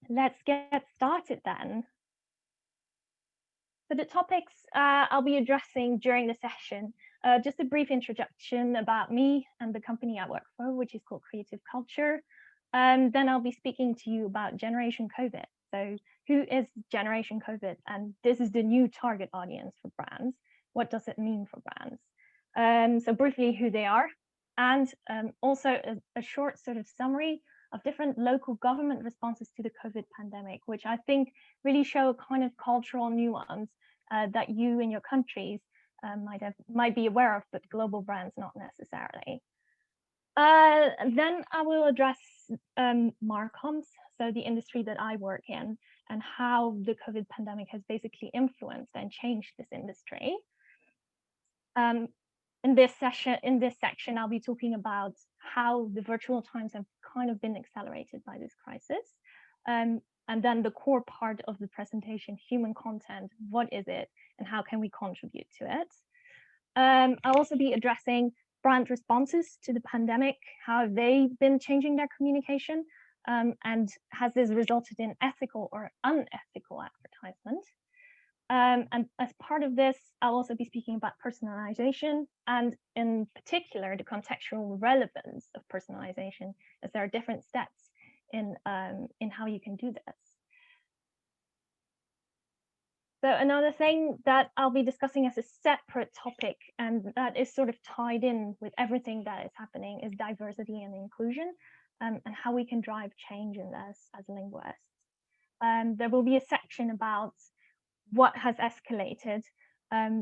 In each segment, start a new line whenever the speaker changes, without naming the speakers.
let's get started then. So the topics I'll be addressing during the session, just a brief introduction about me and the company I work for, which is called Creative Culture. Then I'll be speaking to you about Generation COVID. So who is Generation COVID? And this is the new target audience for brands. What does it mean for brands? So briefly who they are, and also a short sort of summary of different local government responses to the COVID pandemic, which I think really show a kind of cultural nuance that you in your countries might be aware of, but global brands not necessarily. Then I will address marcoms, so the industry that I work in, and how the COVID pandemic has basically influenced and changed this industry. In this section, I'll be talking about how the virtual times have kind of been accelerated by this crisis. And then the core part of the presentation, human content, what is it and how can we contribute to it? I'll also be addressing brand responses to the pandemic, how have they been changing their communication, and has this resulted in ethical or unethical advertisement? And as part of this, I'll also be speaking about personalization and in particular, the contextual relevance of personalization, as there are different steps in how you can do this. So another thing that I'll be discussing as a separate topic, and that is sort of tied in with everything that is happening, is diversity and inclusion, and how we can drive change in this as linguists. There will be a section about what has escalated,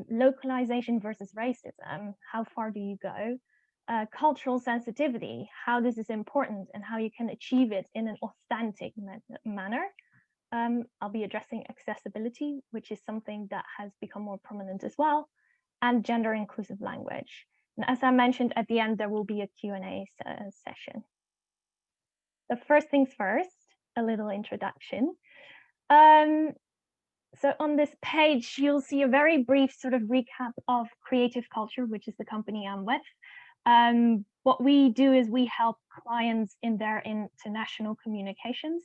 localization versus racism, how far do you go, cultural sensitivity, how this is important and how you can achieve it in an authentic manner. I'll be addressing accessibility, which is something that has become more prominent as well, and gender inclusive language. And as I mentioned at the end, there will be a Q&A session. The first things first, a little introduction. So on this page, you'll see a very brief sort of recap of Creative Culture, which is the company I'm with. What we do is we help clients in their international communications.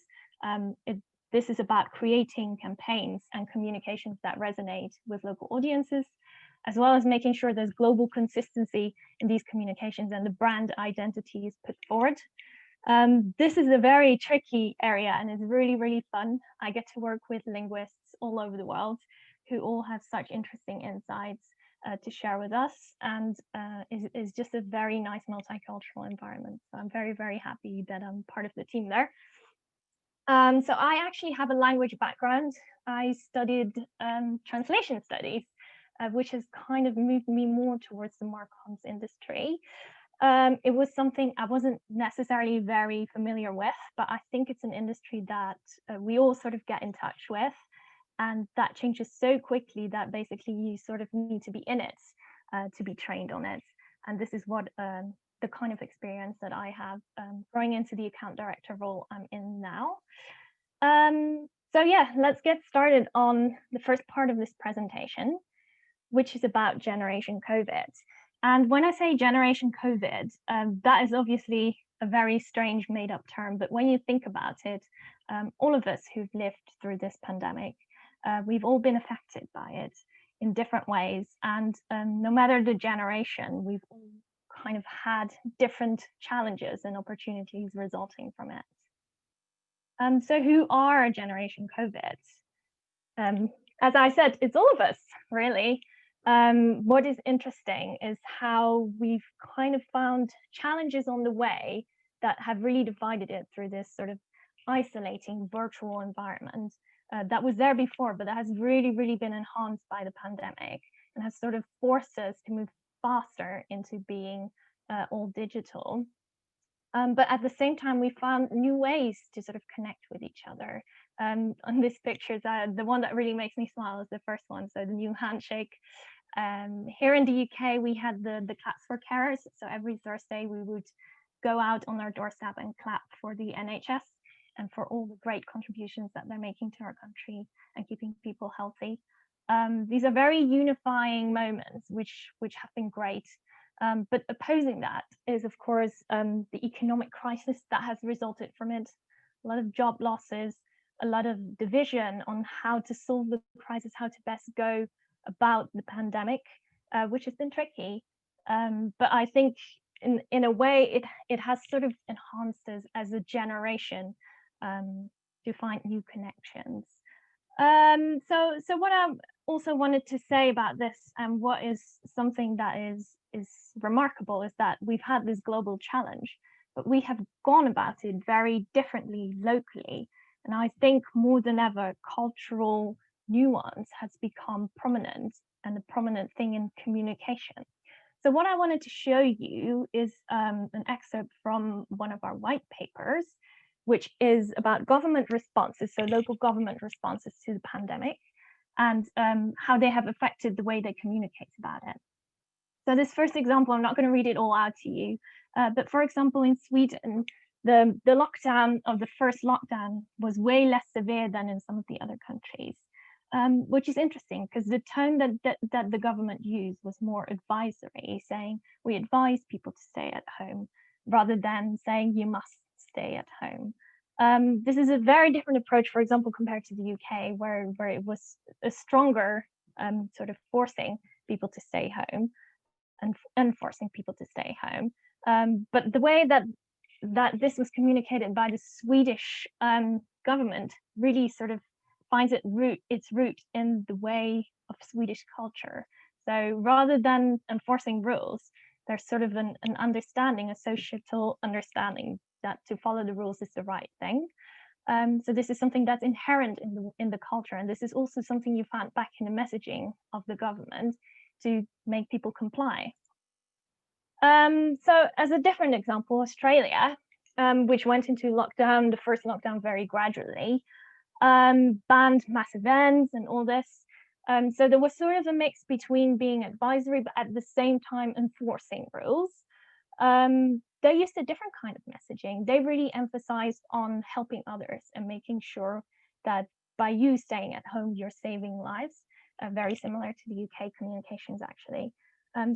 This is about creating campaigns and communications that resonate with local audiences, as well as making sure there's global consistency in these communications and the brand identity is put forward. This is a very tricky area and it's really, really fun. I get to work with linguists all over the world who all have such interesting insights to share with us, and is just a very nice multicultural environment. So I'm very, very happy that I'm part of the team there. So I actually have a language background. I studied translation studies, which has kind of moved me more towards the marcoms industry. It was something I wasn't necessarily very familiar with, but I think it's an industry that we all sort of get in touch with, and that changes so quickly that basically you sort of need to be in it to be trained on it. And this is what the kind of experience that I have growing into the account director role I'm in now. So yeah, let's get started on the first part of this presentation, which is about Generation COVID. And when I say Generation COVID, that is obviously a very strange made up term, but when you think about it, all of us who've lived through this pandemic, we've all been affected by it in different ways. And no matter the generation, we've all kind of had different challenges and opportunities resulting from it. So who are Generation COVID? As I said, it's all of us, really. What is interesting is how we've kind of found challenges on the way that have really divided it through this sort of isolating virtual environment that was there before, but that has really, really been enhanced by the pandemic and has sort of forced us to move faster into being all digital. But at the same time, we found new ways to sort of connect with each other. On this picture, the one that really makes me smile is the first one, so the new Handshake. Here in the UK, we had the claps for carers. So every Thursday, we would go out on our doorstep and clap for the NHS and for all the great contributions that they're making to our country and keeping people healthy. These are very unifying moments, which have been great. But opposing that is, of course, the economic crisis that has resulted from it. A lot of job losses, a lot of division on how to solve the crisis, how to best go about the pandemic, which has been tricky. But I think in a way it has sort of enhanced us as a generation to find new connections. So what I also wanted to say about this, and what is something that is remarkable, is that we've had this global challenge, but we have gone about it very differently locally. And I think more than ever, cultural nuance has become prominent, and a prominent thing in communication. So what I wanted to show you is an excerpt from one of our white papers, which is about government responses, so local government responses to the pandemic, and how they have affected the way they communicate about it. So this first example, I'm not going to read it all out to you, but for example, in Sweden, the lockdown of the first lockdown was way less severe than in some of the other countries, which is interesting because the tone that the government used was more advisory, saying we advise people to stay at home, rather than saying you must stay at home. This is a very different approach, for example, compared to the UK, where it was a stronger sort of forcing people to stay home and forcing people to stay home. But the way that this was communicated by the Swedish government really sort of finds its root in the way of Swedish culture. So rather than enforcing rules, there's sort of an understanding, a societal understanding, that to follow the rules is the right thing. So this is something that's inherent in the culture, and this is also something you found back in the messaging of the government to make people comply. So as a different example, Australia, which went into lockdown, the first lockdown, very gradually, banned mass events and all this. So there was sort of a mix between being advisory, but at the same time enforcing rules. They used a different kind of messaging. They really emphasized on helping others and making sure that by you staying at home, you're saving lives, very similar to the UK communications, actually.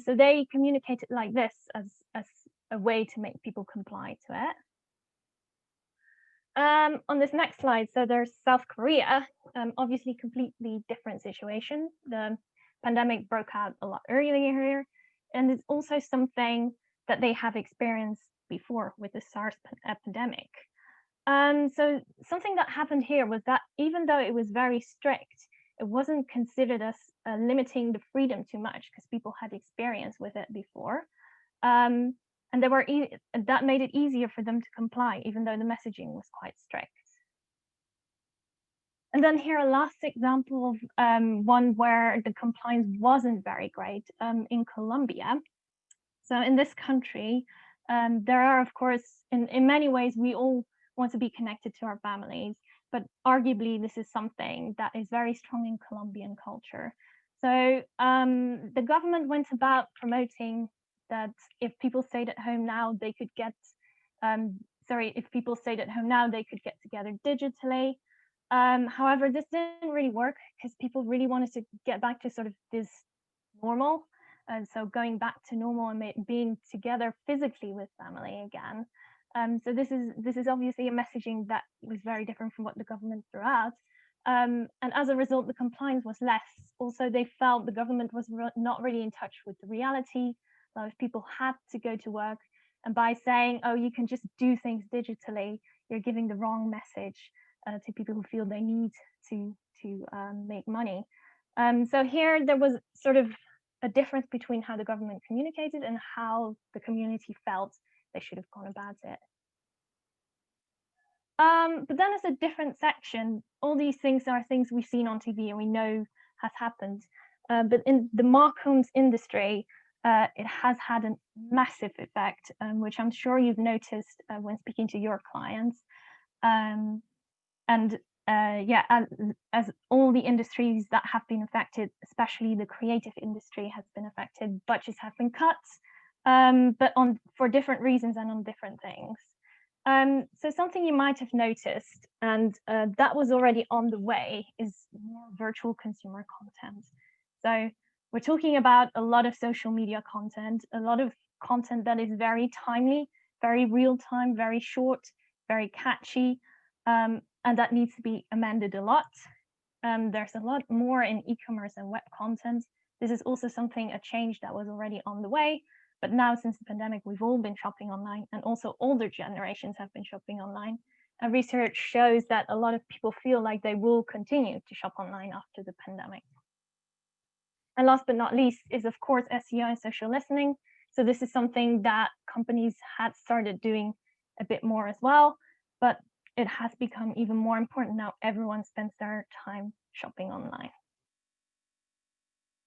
So they communicated like this as a way to make people comply to it. On this next slide, so there's South Korea, obviously completely different situation. The pandemic broke out a lot earlier here, and it's also something that they have experienced before with the SARS epidemic. So something that happened here was that even though it was very strict, it wasn't considered as limiting the freedom too much because people had experience with it before. And that made it easier for them to comply, even though the messaging was quite strict. And then here, a last example of one where the compliance wasn't very great, in Colombia. So in this country, there are, of course, in many ways, we all want to be connected to our families, but arguably this is something that is very strong in Colombian culture. So the government went about promoting that if people stayed at home now, they could get, if people stayed at home now, they could get together digitally. However, this didn't really work because people really wanted to get back to sort of this normal. And so going back to normal and being together physically with family again. So this is obviously a messaging that was very different from what the government threw out. And as a result, the compliance was less. Also, they felt the government was not really in touch with the reality. A lot of people had to go to work. And by saying, oh, you can just do things digitally, you're giving the wrong message to people who feel they need to make money. So here there was sort of a difference between how the government communicated and how the community felt they should have gone about it. But then as a different section, all these things are things we've seen on TV and we know has happened. But in the marcoms industry, it has had a massive effect, which I'm sure you've noticed when speaking to your clients. As all the industries that have been affected, especially the creative industry has been affected, budgets have been cut, but for different reasons and on different things. So something you might have noticed, and that was already on the way, is more virtual consumer content. So we're talking about a lot of social media content, a lot of content that is very timely, very real time, very short, very catchy. and that needs to be amended a lot. There's a lot more in e-commerce and web content. This is also a change that was already on the way, but now since the pandemic, we've all been shopping online, and also older generations have been shopping online. And research shows that a lot of people feel like they will continue to shop online after the pandemic. And last but not least is, of course, SEO and social listening. So this is something that companies had started doing a bit more as well, but it has become even more important now. Everyone spends their time shopping online.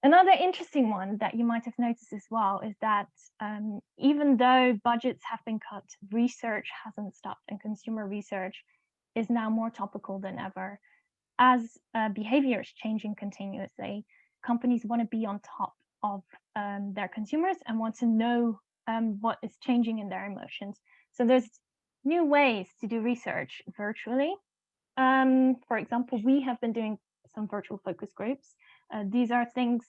Another interesting one that you might have noticed as well is that even though budgets have been cut, research hasn't stopped, and consumer research is now more topical than ever. As behavior is changing continuously, companies want to be on top of their consumers and want to know what is changing in their emotions. So there's new ways to do research virtually. For example, we have been doing some virtual focus groups. These are things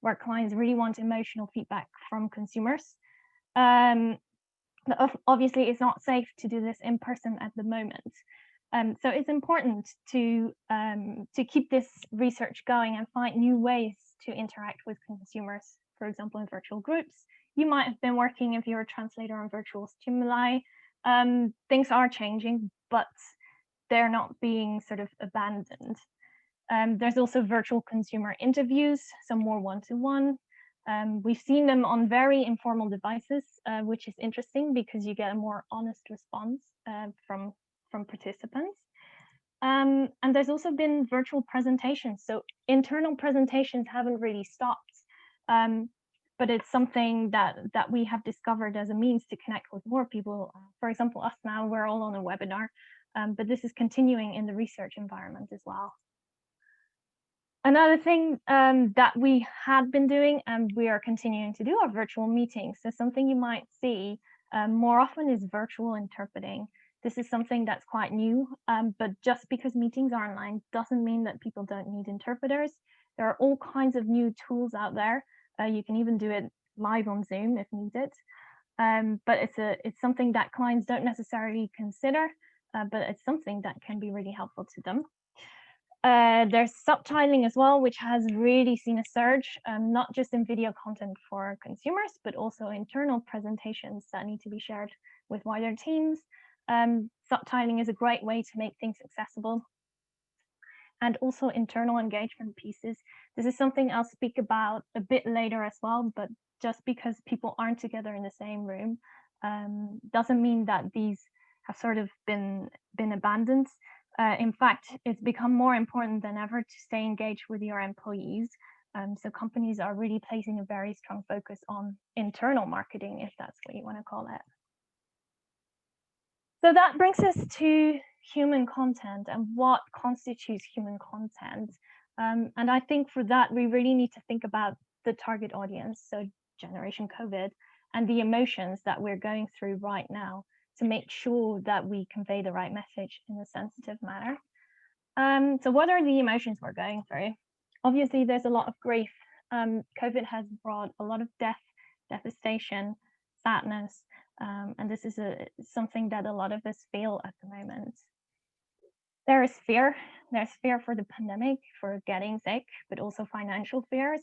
where clients really want emotional feedback from consumers. But obviously, it's not safe to do this in person at the moment. So it's important to keep this research going and find new ways to interact with consumers, for example, in virtual groups. You might have been working, if you're a translator, on virtual stimuli. Things are changing, but they're not being sort of abandoned. There's also virtual consumer interviews, some more one-to-one. We've seen them on very informal devices, which is interesting because you get a more honest response from participants. And there's also been virtual presentations. So internal presentations haven't really stopped, but it's something that we have discovered as a means to connect with more people. For example, us now, we're all on a webinar, but this is continuing in the research environment as well. Another thing that we had been doing and we are continuing to do are virtual meetings. So something you might see more often is virtual interpreting. This is something that's quite new, but just because meetings are online doesn't mean that people don't need interpreters. There are all kinds of new tools out there. You can even do it live on Zoom if needed. But it's something that clients don't necessarily consider, but it's something that can be really helpful to them. There's subtitling as well, which has really seen a surge, not just in video content for consumers, but also internal presentations that need to be shared with wider teams. Subtitling is a great way to make things accessible. And also internal engagement pieces. This is something I'll speak about a bit later as well, but just because people aren't together in the same room doesn't mean that these have sort of been abandoned. In fact, it's become more important than ever to stay engaged with your employees. So companies are really placing a very strong focus on internal marketing, if that's what you want to call it. So that brings us to human content and what constitutes human content. And I think for that, we really need to think about the target audience, so Generation COVID, and the emotions that we're going through right now to make sure that we convey the right message in a sensitive manner. So what are the emotions we're going through? Obviously, there's a lot of grief. COVID has brought a lot of death, devastation, sadness, and this is something that a lot of us feel at the moment. There is fear. There's fear for the pandemic, for getting sick, but also financial fears,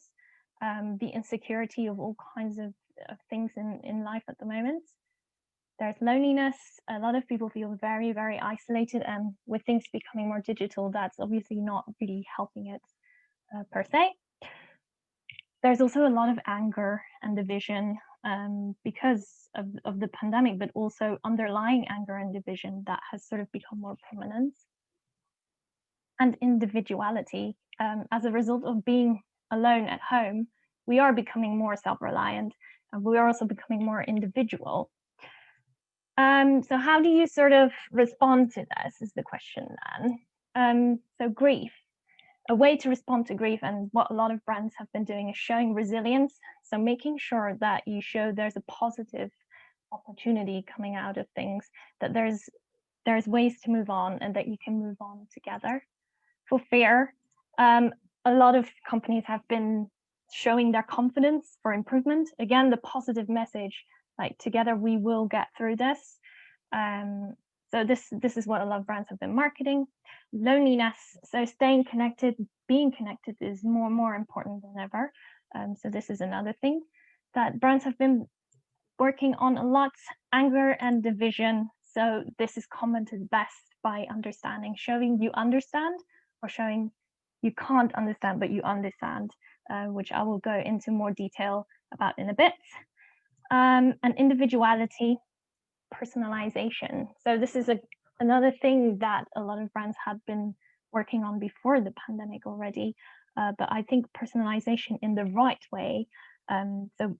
the insecurity of all kinds of things in life at the moment. There's loneliness. A lot of people feel very, very isolated, and with things becoming more digital, that's obviously not really helping it per se. There's also a lot of anger and division because of the pandemic, but also underlying anger and division that has sort of become more prominent. And individuality. As a result of being alone at home, we are becoming more self-reliant, and we are also becoming more individual. So how do you sort of respond to this is the question then. So grief, a way to respond to grief, and what a lot of brands have been doing, is showing resilience. So making sure that you show there's a positive opportunity coming out of things, that there's ways to move on and that you can move on together. For fear, a lot of companies have been showing their confidence for improvement. Again, the positive message, like together we will get through this. So this is what a lot of brands have been marketing. Loneliness, so staying connected, being connected is more important than ever. So this is another thing that brands have been working on a lot. Anger and division. So this is commented best by understanding, showing you understand, or showing you can't understand, but you understand, which I will go into more detail about in a bit. And individuality, personalization. So this is another thing that a lot of brands had been working on before the pandemic already, but I think personalization in the right way. So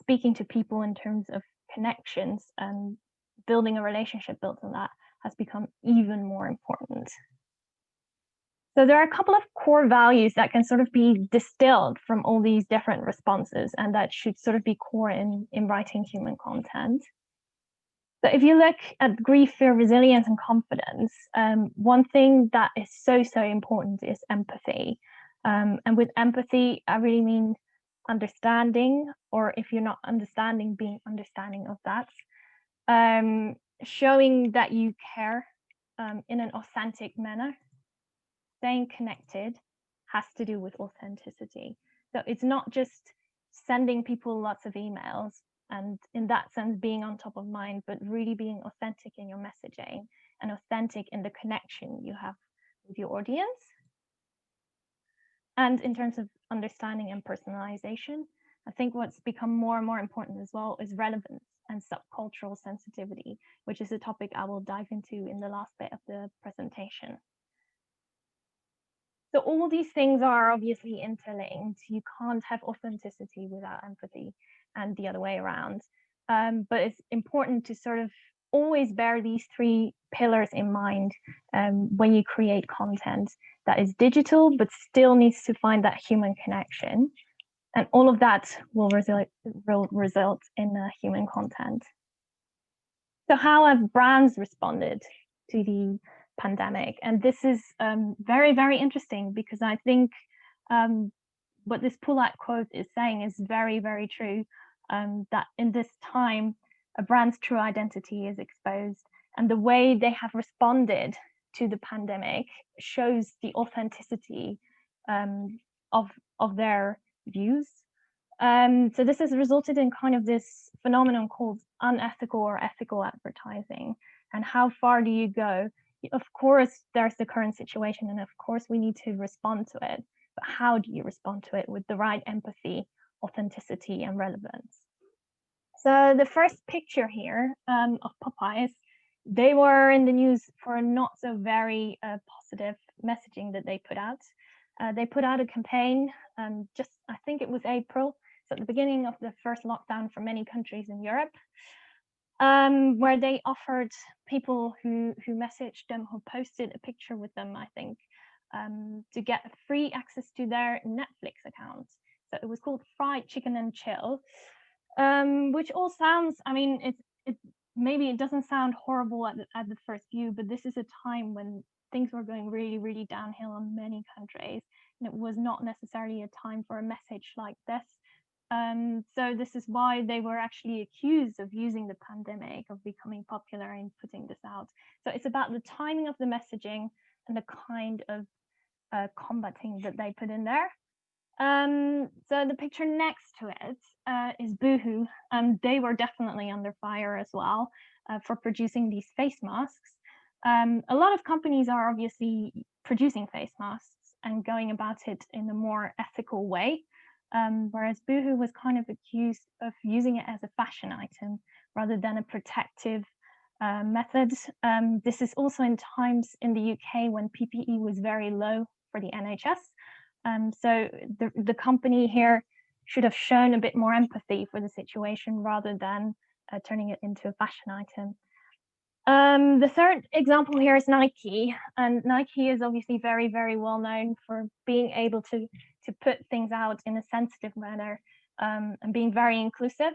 speaking to people in terms of connections and building a relationship built on that has become even more important. So there are a couple of core values that can sort of be distilled from all these different responses, and that should sort of be core in writing human content. So if you look at grief, fear, resilience, and confidence, one thing that is so important is empathy. And with empathy, I really mean understanding, or if you're not understanding, being understanding of that. Showing that you care in an authentic manner. Staying connected has to do with authenticity. So it's not just sending people lots of emails and in that sense being on top of mind, but really being authentic in your messaging and authentic in the connection you have with your audience. And in terms of understanding and personalization, I think what's become more and more important as well is relevance and subcultural sensitivity, which is a topic I will dive into in the last bit of the presentation. So all these things are obviously interlinked. You can't have authenticity without empathy, and the other way around. But it's important to sort of always bear these three pillars in mind when you create content that is digital, but still needs to find that human connection. And all of that will result in human content. So how have brands responded to the pandemic? And this is very interesting, because I think what this pull-out quote is saying is very true, that in this time, a brand's true identity is exposed, and the way they have responded to the pandemic shows the authenticity of their views. So this has resulted in kind of this phenomenon called unethical or ethical advertising. And how far do you go? Of course, there's the current situation, and of course we need to respond to it. But how do you respond to it with the right empathy, authenticity, and relevance? So the first picture here of Popeyes, they were in the news for not so very positive messaging that they put out. They put out a campaign just, I think it was April, so at the beginning of the first lockdown for many countries in Europe, where they offered people who messaged them, who posted a picture with them, I think, to get free access to their Netflix account. So it was called Fried Chicken and Chill, which all sounds, I mean, it maybe it doesn't sound horrible at the first view, but this is a time when things were going really downhill in many countries, and it was not necessarily a time for a message like this. So this is why they were actually accused of using the pandemic, of becoming popular and putting this out. So it's about the timing of the messaging and the kind of combating that they put in there. So the picture next to it is Boohoo. They were definitely under fire as well for producing these face masks. A lot of companies are obviously producing face masks and going about it in a more ethical way, whereas Boohoo was kind of accused of using it as a fashion item rather than a protective method. This is also in times in the UK when PPE was very low for the NHS. So the company here should have shown a bit more empathy for the situation rather than turning it into a fashion item. The third example here is Nike, and Nike is obviously very well known for being able to put things out in a sensitive manner and being very inclusive.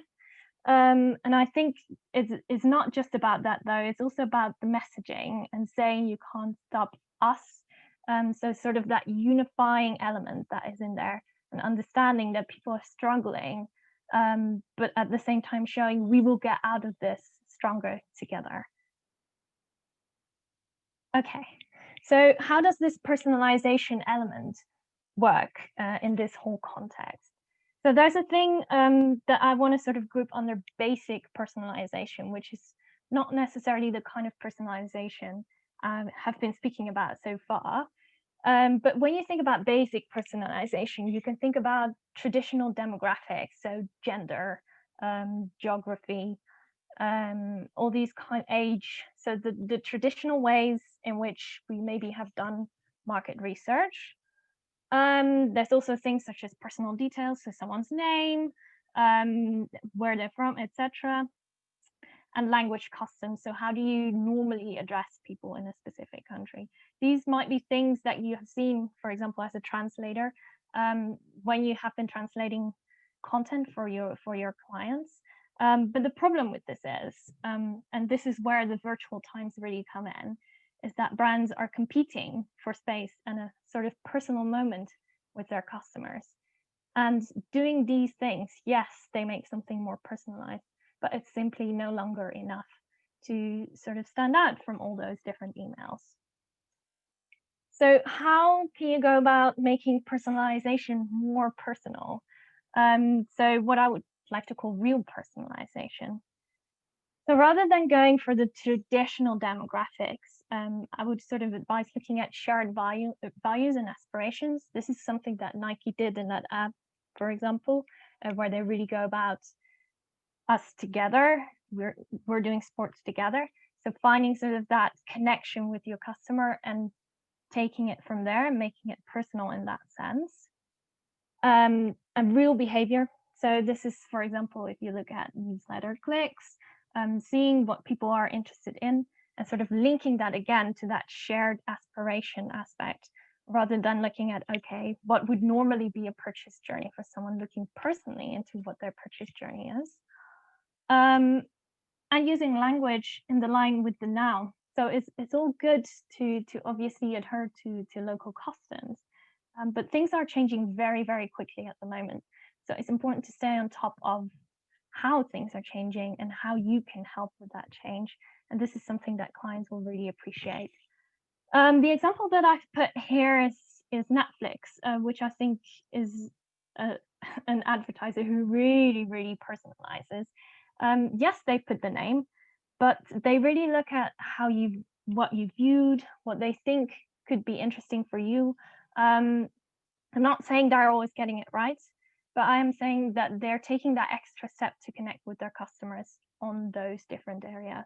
And I think it's not just about that though, it's also about the messaging and saying you can't stop us. So sort of that unifying element that is in there, and understanding that people are struggling, but at the same time showing we will get out of this stronger together. Okay, so how does this personalization element work in this whole context? So there's a thing that I want to sort of group under basic personalization, which is not necessarily the kind of personalization I have been speaking about so far. But when you think about basic personalization, you can think about traditional demographics, so gender, geography, all these kind of age. So the traditional ways in which we maybe have done market research. There's also things such as personal details, so someone's name, where they're from, etc. And language customs. So how do you normally address people in a specific country? These might be things that you have seen, for example, as a translator, when you have been translating content for your clients. But the problem with this is, and this is where the virtual times really come in, is that brands are competing for space and a sort of personal moment with their customers. And doing these things, yes, they make something more personalized, but it's simply no longer enough to sort of stand out from all those different emails. So how can you go about making personalization more personal? So what I would like to call real personalization. So rather than going for the traditional demographics, I would sort of advise looking at shared values and aspirations. This is something that Nike did in that app, for example, where they really go about us together. We're doing sports together. So finding sort of that connection with your customer and taking it from there and making it personal in that sense. And real behavior. So this is, for example, if you look at newsletter clicks, seeing what people are interested in and sort of linking that again to that shared aspiration aspect, rather than looking at, okay, what would normally be a purchase journey for someone looking personally into what their purchase journey is. And using language in the line with the now. So it's all good to obviously adhere to local customs, but things are changing very, very quickly at the moment. So it's important to stay on top of how things are changing and how you can help with that change. And this is something that clients will really appreciate. The example that I've put here is Netflix, which I think is an advertiser who really, really personalizes. Yes, they put the name, but they really look at what you viewed, what they think could be interesting for you. I'm not saying they're always getting it right, but I am saying that they're taking that extra step to connect with their customers on those different areas.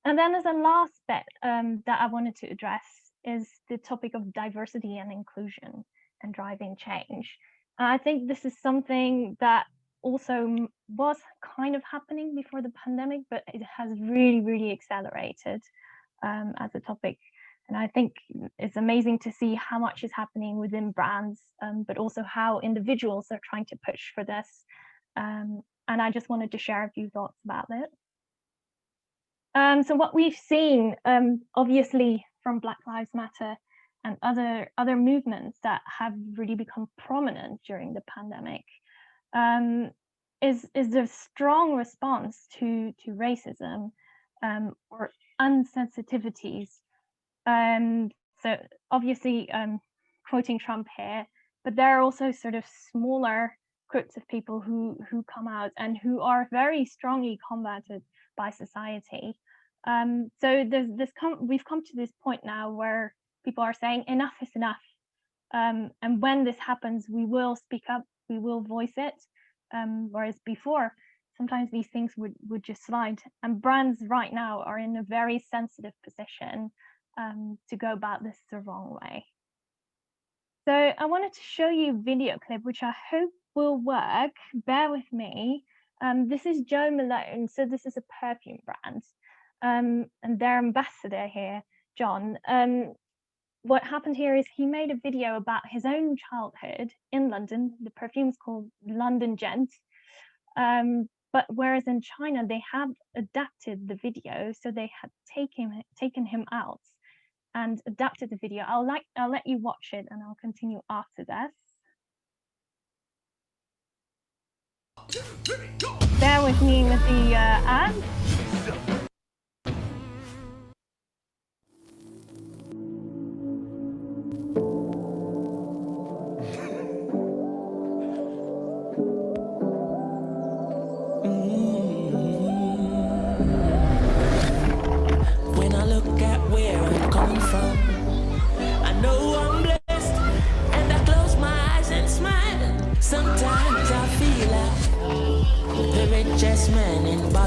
And then as a last bit that I wanted to address is the topic of diversity and inclusion and driving change. I think this is something that also was kind of happening before the pandemic, but it has really, really accelerated as a topic. And I think it's amazing to see how much is happening within brands, but also how individuals are trying to push for this. And I just wanted to share a few thoughts about it. So what we've seen, obviously, from Black Lives Matter and other movements that have really become prominent during the pandemic, is the strong response to racism or unsensitivities. So obviously, quoting Trump here, but there are also sort of smaller groups of people who come out and who are very strongly combated by society. So we've come to this point now where people are saying enough is enough. And when this happens, we will speak up, we will voice it. Whereas before, sometimes these things would just slide. And brands right now are in a very sensitive position to go about this the wrong way. So I wanted to show you a video clip, which I hope will work. Bear with me. This is Jo Malone. So this is a perfume brand. And their ambassador here, John. What happened here is he made a video about his own childhood in London. The perfume's called London Gent. But whereas in China, they have adapted the video, so they had taken him out and adapted the video. I'll let you watch it, and I'll continue after this. Bear with me with the ad.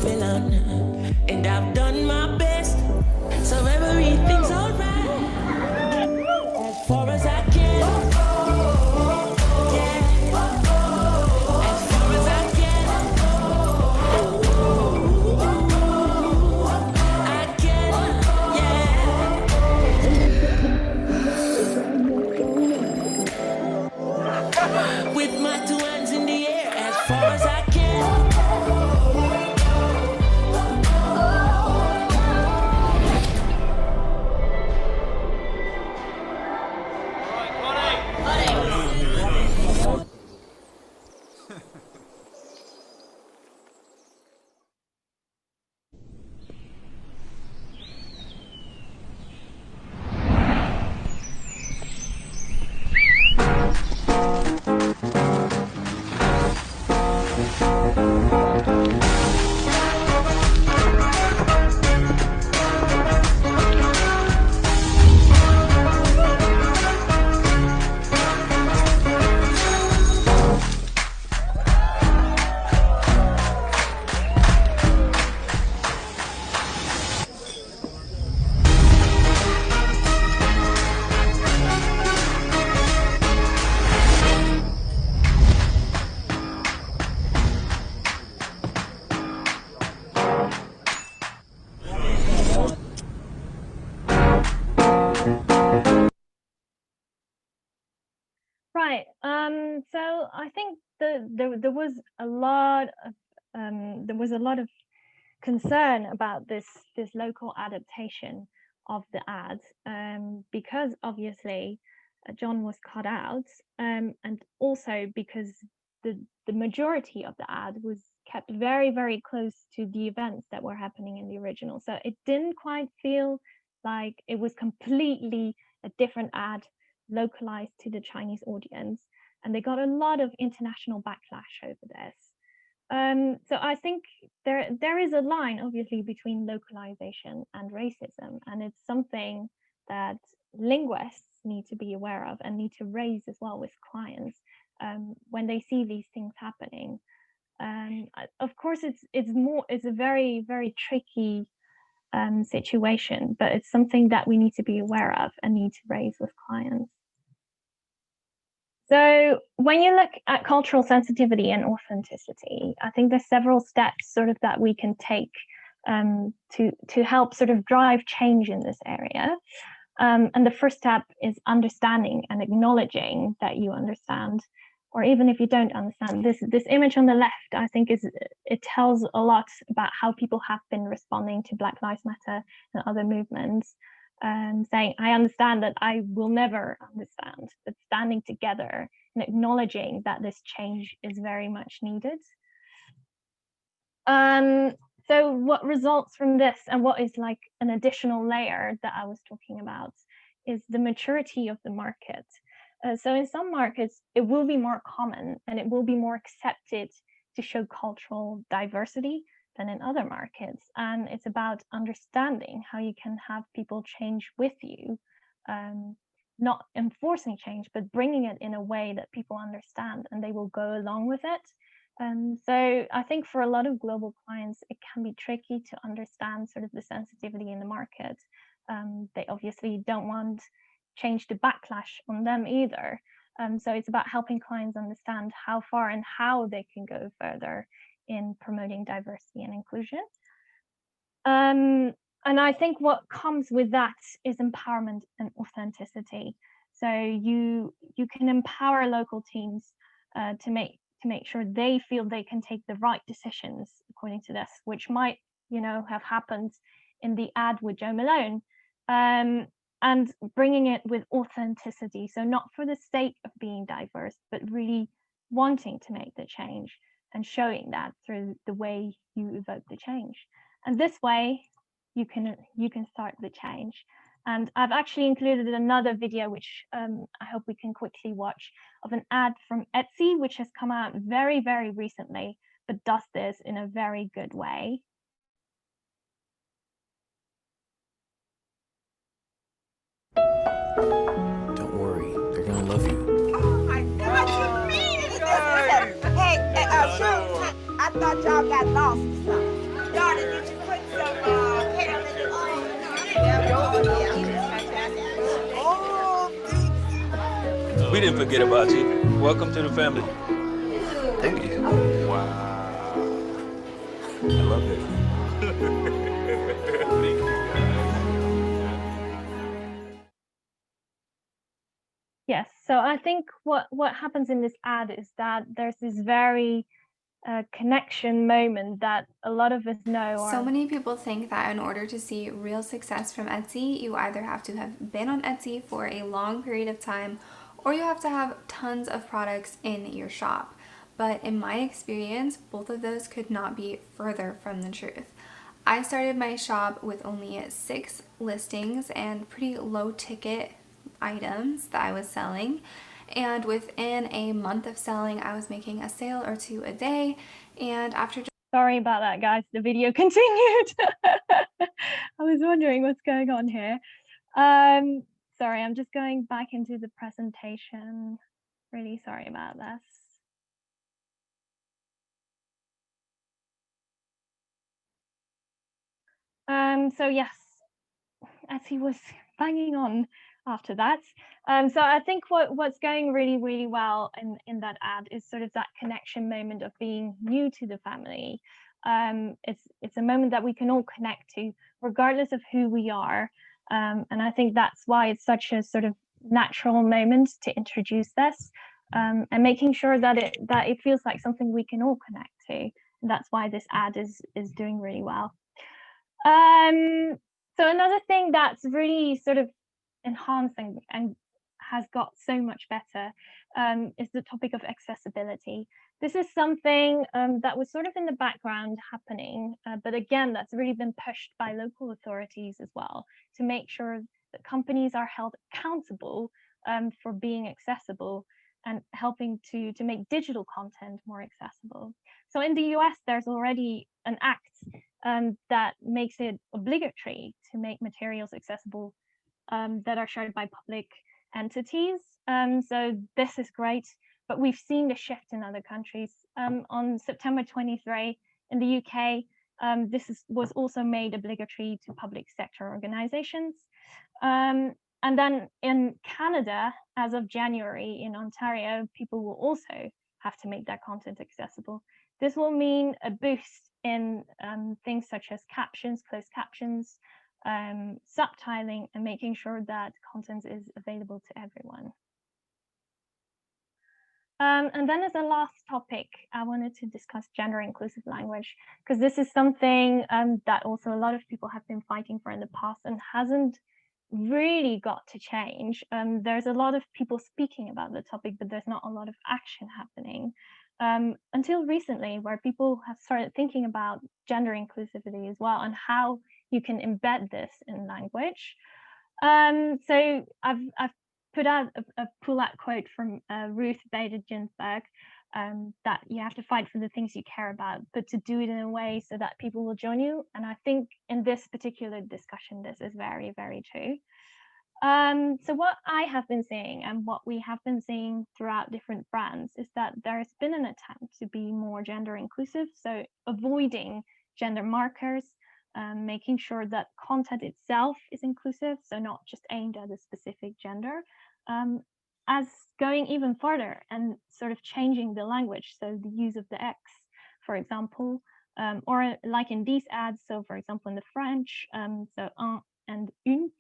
Babylon, and I've done my best, so everything's alright as far as I can. Yeah, as far as I can. I can, yeah. With my two hands in the air, as far as I can.
Right. So I think there was a lot of concern about this local adaptation of the ads, because obviously John was cut out, and also because the majority of the ad was kept very, very close to the events that were happening in the original. So it didn't quite feel like it was completely a different ad localized to the Chinese audience, and they got a lot of international backlash over this. So I think there is a line, obviously, between localization and racism, and it's something that linguists need to be aware of and need to raise as well with clients when they see these things happening. Of course, it's a very, very tricky situation, but it's something that we need to be aware of and need to raise with clients. So when you look at cultural sensitivity and authenticity, I think there's several steps sort of that we can take to help sort of drive change in this area. And the first step is understanding and acknowledging that you understand, or even if you don't understand. This image on the left, I think it tells a lot about how people have been responding to Black Lives Matter and other movements. Saying, I understand that I will never understand, but standing together and acknowledging that this change is very much needed. So what results from this, and what is like an additional layer that I was talking about, is the maturity of the market. So in some markets, it will be more common and it will be more accepted to show cultural diversity than in other markets. And it's about understanding how you can have people change with you, not enforcing change, but bringing it in a way that people understand and they will go along with it. So I think for a lot of global clients, it can be tricky to understand sort of the sensitivity in the market. They obviously don't want change to backlash on them either. So it's about helping clients understand how far and how they can go further in promoting diversity and inclusion. And I think what comes with that is empowerment and authenticity. So you can empower local teams to make sure they feel they can take the right decisions according to this, which might, have happened in the ad with Joe Malone, and bringing it with authenticity. So not for the sake of being diverse, but really wanting to make the change and showing that through the way you evoke the change. And this way, you can start the change. And I've actually included another video, which I hope we can quickly watch, of an ad from Etsy, which has come out very, very recently, but does this in a very good way.
Don't worry, they're gonna love you.
Oh my God, you mean it? Hey, sure, I thought y'all got lost or something.
We didn't forget about you. Welcome to the family.
Thank you.
Wow. I love it.
Yes, so I think what happens in this ad is that there's this very connection moment that a lot of us know.
So many people think that in order to see real success from Etsy, you either have to have been on Etsy for a long period of time or you have to have tons of products in your shop. But in my experience, both of those could not be further from the truth. I started my shop with only 6 listings and pretty low ticket items that I was selling. And within a month of selling, I was making a sale or 2 a day. And after
Sorry about that, guys. The video continued. I was wondering what's going on here. Sorry, I'm just going back into the presentation. Really sorry about this. So yes, as he was banging on after that. So I think what's going really well in that ad is sort of that connection moment of being new to the family. It's a moment that we can all connect to, regardless of who we are. And I think that's why it's such a sort of natural moment to introduce this, and making sure that it feels like something we can all connect to. And that's why this ad is doing really well. So another thing that's really sort of enhancing and has got so much better is the topic of accessibility. This is something that was sort of in the background happening, but again, that's really been pushed by local authorities as well to make sure that companies are held accountable for being accessible and helping to make digital content more accessible. So in the US, there's already an act that makes it obligatory to make materials accessible that are shared by public entities. So this is great, but we've seen the shift in other countries. On September 23 in the UK, this was also made obligatory to public sector organizations. And then in Canada, as of January in Ontario, people will also have to make their content accessible. This will mean a boost in things such as captions, closed captions, subtitling, and making sure that content is available to everyone. And then as a last topic, I wanted to discuss gender inclusive language, because this is something that also a lot of people have been fighting for in the past and hasn't really got to change. There's a lot of people speaking about the topic, but there's not a lot of action happening. Until recently, where people have started thinking about gender inclusivity as well and how you can embed this in language. So I've put out a pull-out quote from Ruth Bader Ginsburg, that you have to fight for the things you care about, but to do it in a way so that people will join you. And I think in this particular discussion, this is very, very true. So what I have been seeing and what we have been seeing throughout different brands is that there's been an attempt to be more gender inclusive, so avoiding gender markers, making sure that content itself is inclusive, so not just aimed at a specific gender, as going even further and sort of changing the language, so the use of the X, for example, or like in these ads, so for example in the French, so un and une,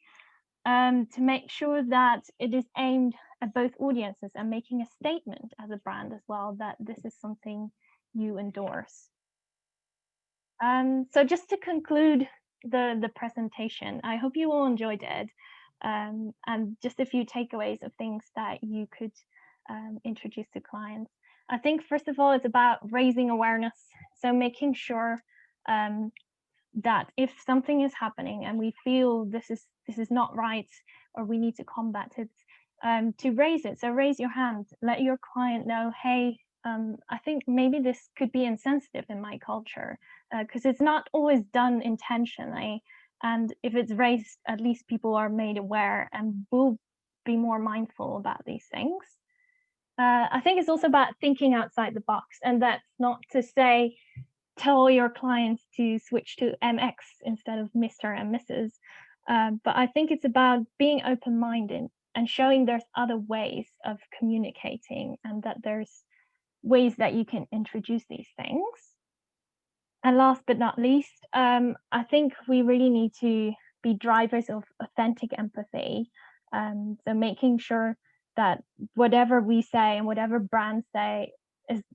to make sure that it is aimed at both audiences and making a statement as a brand as well that this is something you endorse. So just to conclude the presentation, I hope you all enjoyed it, and just a few takeaways of things that you could introduce to clients. I think first of all, it's about raising awareness, so making sure that if something is happening and we feel this is not right or we need to combat it, to raise it. So raise your hand, let your client know, hey, I think maybe this could be insensitive in my culture, because it's not always done intentionally. And if it's raised, at least people are made aware and will be more mindful about these things. I think it's also about thinking outside the box, and that's not to say tell your clients to switch to MX instead of Mr. and Mrs. But I think it's about being open-minded and showing there's other ways of communicating and that there's ways that you can introduce these things. And last but not least, I think we really need to be drivers of authentic empathy. So making sure that whatever we say and whatever brands say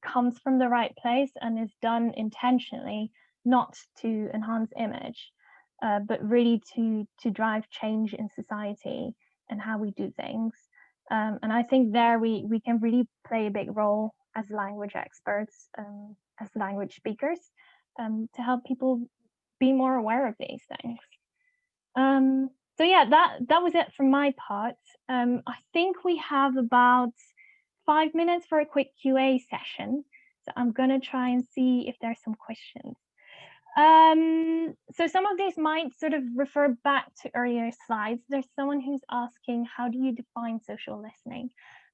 comes from the right place and is done intentionally, not to enhance image, but really to drive change in society and how we do things. And I think there we can really play a big role as language experts, as language speakers, to help people be more aware of these things. So yeah, that was it from my part. I think we have about 5 minutes for a quick QA session. So I'm gonna try and see if there's some questions. So some of these might sort of refer back to earlier slides. There's someone who's asking, how do you define social listening?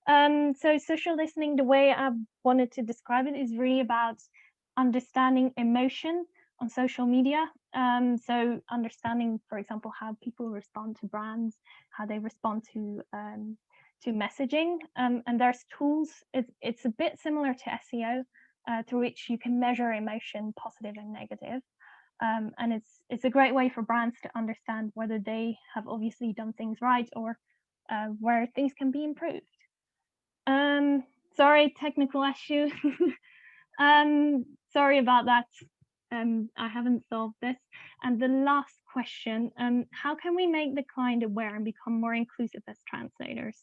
So social listening, the way I wanted to describe it is really about understanding emotion on social media. So understanding, for example, how people respond to brands, how they respond to messaging. And there's tools, it's a bit similar to SEO, through which you can measure emotion, positive and negative. And it's a great way for brands to understand whether they have obviously done things right or where things can be improved. Sorry, technical issue. Sorry about that. I haven't solved this. And the last question, how can we make the client aware and become more inclusive as translators?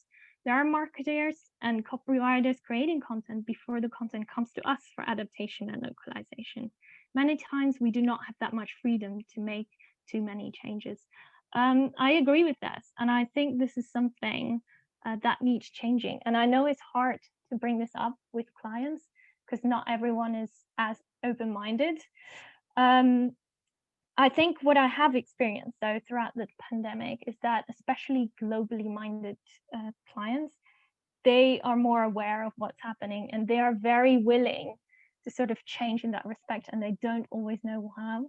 There are marketers and copywriters creating content before the content comes to us for adaptation and localization. Many times we do not have that much freedom to make too many changes. I agree with this, and I think this is something that needs changing. And I know it's hard to bring this up with clients because not everyone is as open-minded. I think what I have experienced though throughout the pandemic is that especially globally minded clients, they are more aware of what's happening and they are very willing to sort of change in that respect, and they don't always know how.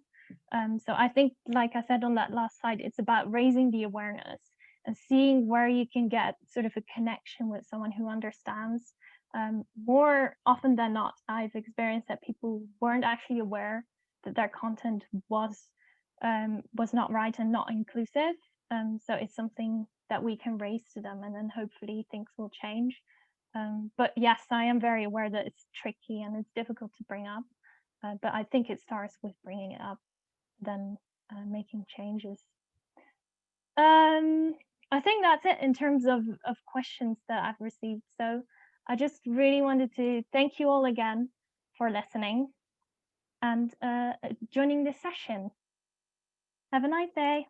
So I think, like I said on that last slide, it's about raising the awareness and seeing where you can get sort of a connection with someone who understands. More often than not, I've experienced that people weren't actually aware that their content was not right and not inclusive. So it's something that we can raise to them, and then hopefully things will change. But yes, I am very aware that it's tricky and it's difficult to bring up. But I think it starts with bringing it up, then making changes. I think that's it in terms of questions that I've received. So I just really wanted to thank you all again for listening and joining this session. Have a nice day.